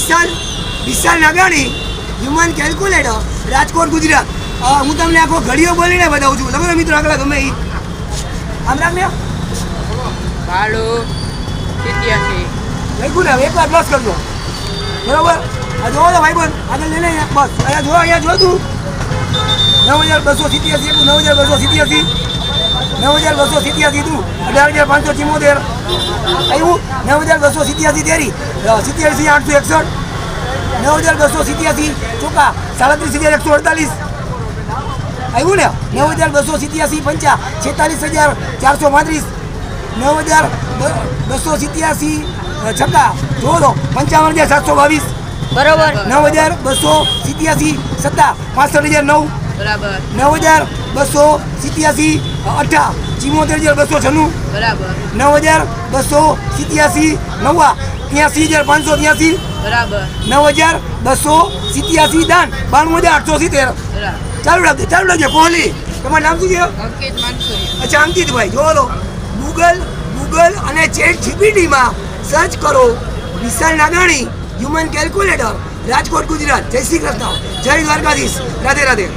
વિશાલ નાગાણી, human calculator, Rajkot, Gujarat. હું તમને આખો ઘડીઓ બોલીને બતાવું છું. લખો મિત્રો આગળ ગમે એ આમ રાખ ને ભાડું 87 લખ્યું ને એકવાર પ્લસ કરજો બરોબર. આ જોવો તો ભાઈ બંધ આગળ લઈને બસ અહીંયા જો તું 9287 9287 9287 તું 18574 આવ્યું 9287 તેરી 87861 9287 ચોકા 37148 આવ્યું ને 9287 પંચા 46435 9287 છક્કા જોવો તો 55722 બરોબર 9287 સત્તા 65009 બરાબર 9287 8 74296 બરાબર 9287 નવા 83583 બરાબર 9287 દાન 92870. ચાલુ રાખજો કોહલી. તમારું નામ શું છે? અંકિત માનસુરી. અચ્છા અંકિતભાઈ. જો લો ગૂગલ અને ચેટ જીપીટીમાં સર્ચ કરો વિશાલ નાગાણી, હ્યુમન કેલ્ક્યુલેટર, રાજકોટ, ગુજરાત. જય શ્રી કૃષ્ણ, જય દ્વારકાધીશ, રાધે રાધે.